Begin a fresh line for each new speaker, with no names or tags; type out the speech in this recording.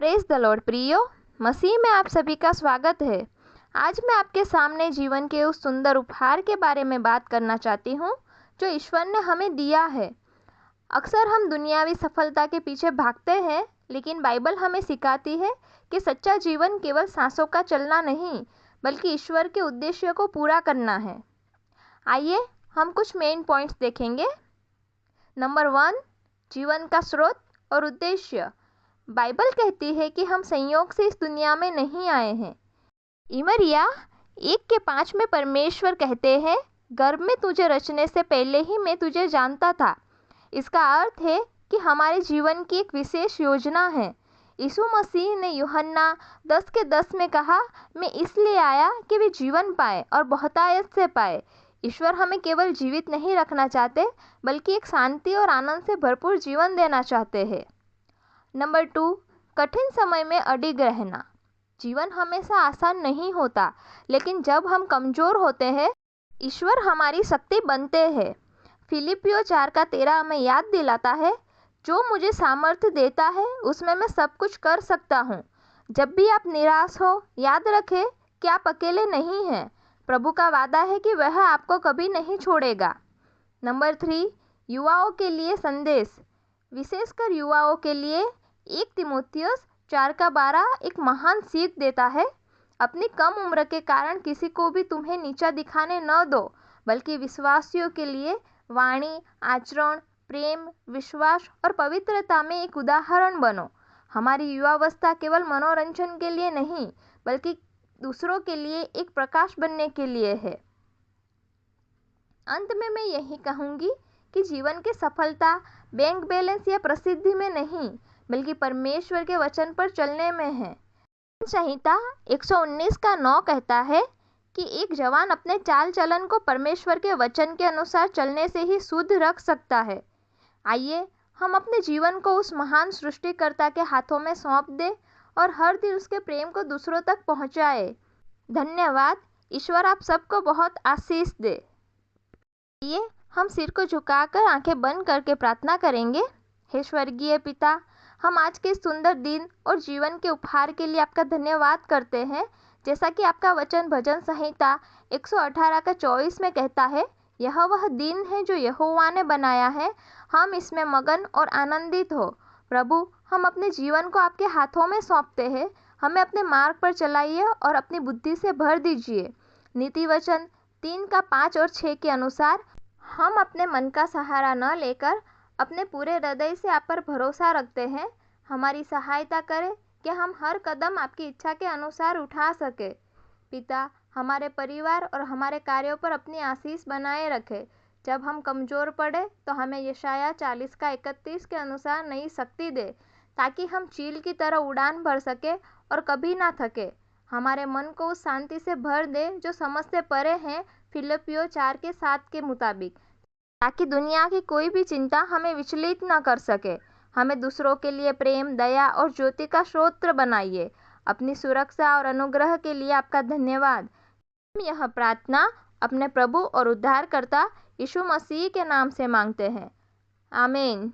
Praise the Lord प्रियो, मसीह में आप सभी का स्वागत है। आज मैं आपके सामने जीवन के उस सुंदर उपहार के बारे में बात करना चाहती हूँ जो ईश्वर ने हमें दिया है। अक्सर हम दुनियावी सफलता के पीछे भागते हैं, लेकिन बाइबल हमें सिखाती है कि सच्चा जीवन केवल सांसों का चलना नहीं, बल्कि ईश्वर के उद्देश्य को पूरा करना है। आइए हम कुछ मेन पॉइंट्स देखेंगे। नंबर 1, जीवन का स्रोत और उद्देश्य। बाइबल कहती है कि हम संयोग से इस दुनिया में नहीं आए हैं। इमरिया 1:5 में परमेश्वर कहते हैं, गर्भ में तुझे रचने से पहले ही मैं तुझे जानता था। इसका अर्थ है कि हमारे जीवन की एक विशेष योजना है। यीशु मसीह ने यूहन्ना 10:10 में कहा, मैं इसलिए आया कि वे जीवन पाए और बहुतायत से पाए। ईश्वर हमें केवल जीवित नहीं रखना चाहते, बल्कि एक शांति और आनंद से भरपूर जीवन देना चाहते हैं। नंबर 2, कठिन समय में अडिग रहना। जीवन हमेशा आसान नहीं होता, लेकिन जब हम कमज़ोर होते हैं, ईश्वर हमारी शक्ति बनते हैं। फिलिपियो 4:13 हमें याद दिलाता है, जो मुझे सामर्थ्य देता है उसमें मैं सब कुछ कर सकता हूँ। जब भी आप निराश हो, याद रखें कि आप अकेले नहीं हैं। प्रभु का वादा है कि वह आपको कभी नहीं छोड़ेगा। नंबर 3, युवाओं के लिए संदेश। विशेषकर युवाओं के लिए 1 तीमुथियुस 4:12 एक महान सीख देता है। अपनी कम उम्र के कारण किसी को भी तुम्हें नीचा दिखाने न दो, बल्कि विश्वासियों के लिए वाणी, आचरण, प्रेम, विश्वास और पवित्रता में एक उदाहरण बनो। हमारी युवावस्था केवल मनोरंजन के लिए नहीं, बल्कि दूसरों के लिए एक प्रकाश बनने के लिए है। अंत में मैं यही कहूँगी कि जीवन की सफलता बैंक बैलेंस या प्रसिद्धि में नहीं, बल्कि परमेश्वर के वचन पर चलने में है। संहिता 119:9 कहता है कि एक जवान अपने चाल चलन को परमेश्वर के वचन के अनुसार चलने से ही शुद्ध रख सकता है। आइए हम अपने जीवन को उस महान सृष्टिकर्ता के हाथों में सौंप दें और हर दिन उसके प्रेम को दूसरों तक पहुंचाए। धन्यवाद। ईश्वर आप सबको बहुत आशीष दे। आइए हम सिर को झुकाकर आंखें बंद करके प्रार्थना करेंगे। हे स्वर्गीय पिता, हम आज के सुंदर दिन और जीवन के उपहार के लिए आपका धन्यवाद करते हैं। जैसा कि आपका वचन भजन संहिता 118:24 में कहता है, यह वह दिन है जो यहोवा ने बनाया है, हम इसमें मगन और आनंदित हो। प्रभु, हम अपने जीवन को आपके हाथों में सौंपते हैं। हमें अपने मार्ग पर चलाइए और अपनी बुद्धि से भर दीजिए। नीति वचन 3:5 और 6 के अनुसार हम अपने मन का सहारा न लेकर अपने पूरे हृदय से आप पर भरोसा रखते हैं। हमारी सहायता करें कि हम हर कदम आपकी इच्छा के अनुसार उठा सके। पिता, हमारे परिवार और हमारे कार्यों पर अपनी आशीष बनाए रखें। जब हम कमज़ोर पड़े तो हमें यशाया 40:31 के अनुसार नई शक्ति दे, ताकि हम चील की तरह उड़ान भर सके और कभी ना थके। हमारे मन को उस शांति से भर दे जो समझ से परे हैं, फिलिपियो 4:7 के मुताबिक, ताकि दुनिया की कोई भी चिंता हमें विचलित न कर सके। हमें दूसरों के लिए प्रेम, दया और ज्योति का स्रोत बनाइए। अपनी सुरक्षा और अनुग्रह के लिए आपका धन्यवाद। हम यह प्रार्थना अपने प्रभु और उद्धारकर्ता यीशु मसीह के नाम से मांगते हैं। आमीन।